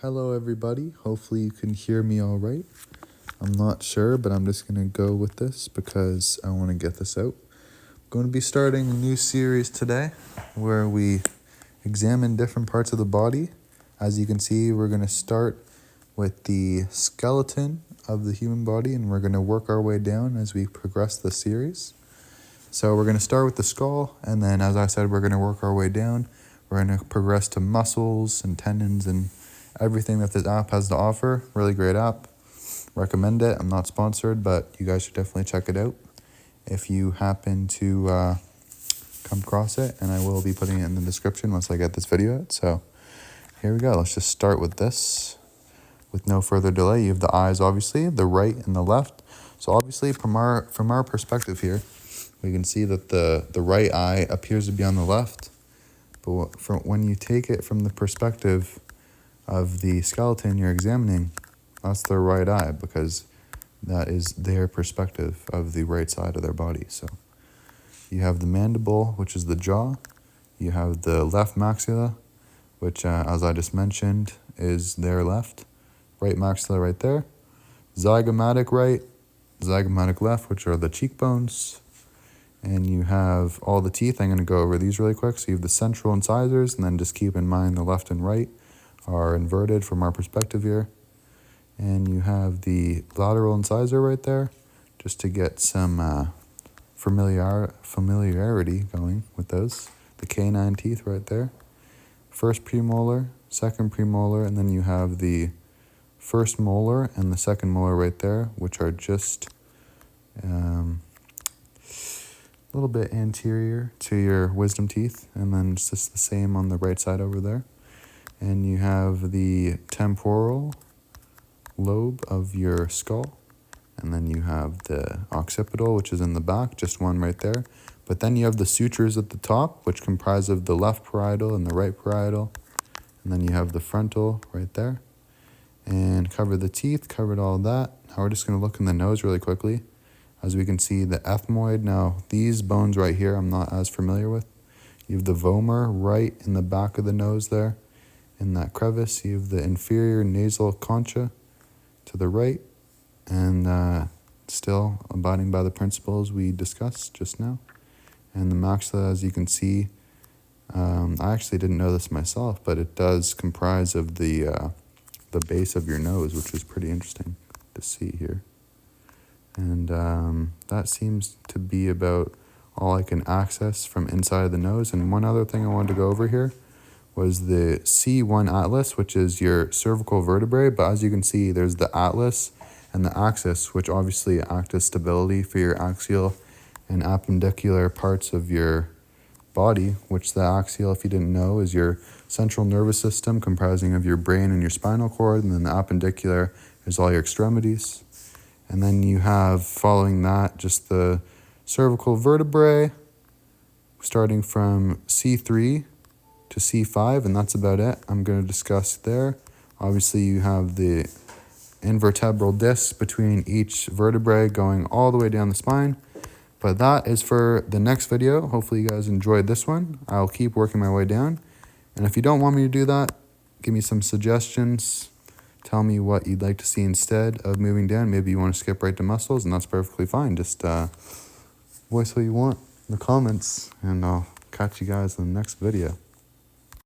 Hello everybody, hopefully you can hear me all right. I'm not sure, but I'm just going to go with this because I want to get this out. I'm going to be starting a new series today where we examine different parts of the body. As you can see, we're going to start with the skeleton of the human body and we're going to work our way down as we progress the series. So we're going to start with the skull, and then as I said, we're going to work our way down. We're going to progress to muscles and tendons and everything that this app has to offer. Really great app. Recommend it. I'm not sponsored, but you guys should definitely check it out if you happen to come across it, and I will be putting it in the description once I get this video out. So here we go. Let's just start with this. With no further delay, you have the eyes, obviously, the right and the left. So obviously from our perspective here, we can see that the right eye appears to be on the left, but when you take it from the perspective of the skeleton you're examining, that's their right eye, because that is their perspective of the right side of their body. So you have the mandible, which is the jaw. You have the left maxilla, which, as I just mentioned, is their left. Right maxilla right there. Zygomatic right, zygomatic left, which are the cheekbones. And you have all the teeth. I'm going to go over these really quick. So you have the central incisors, and then just keep in mind the left and right are inverted from our perspective here. And you have the lateral incisor right there, just to get some familiarity going with those. The canine teeth right there. First premolar, second premolar, and then you have the first molar and the second molar right there, which are just a little bit anterior to your wisdom teeth, and then it's just the same on the right side over there. And you have the temporal lobe of your skull, and then you have the occipital, which is in the back, just one right there. But then you have the sutures at the top, which comprise of the left parietal and the right parietal, and then you have the frontal right there. And covered the teeth, covered all that. Now we're just going to look in the nose really quickly. As we can see, the ethmoid. Now, these bones right here I'm not as familiar with. You have the vomer right in the back of the nose there. In that crevice, you have the inferior nasal concha to the right. And still abiding by the principles we discussed just now. And the maxilla, as you can see, I actually didn't know this myself, but it does comprise of the base of your nose, which is pretty interesting to see here. And that seems to be about all I can access from inside of the nose. And one other thing I wanted to go over here was the C1 atlas, which is your cervical vertebrae. But as you can see, there's the atlas and the axis, which obviously act as stability for your axial and appendicular parts of your body, which the axial, if you didn't know, is your central nervous system comprising of your brain and your spinal cord, and then the appendicular is all your extremities. And then you have, following that, just the cervical vertebrae, starting from C3 to C5, and that's about it. I'm going to discuss there. Obviously, you have the invertebral discs between each vertebrae going all the way down the spine. But that is for the next video. Hopefully you guys enjoyed this one. I'll keep working my way down. And if you don't want me to do that, give me some suggestions. Tell me what you'd like to see instead of moving down. Maybe you want to skip right to muscles, and that's perfectly fine. Just voice what you want in the comments, and I'll catch you guys in the next video.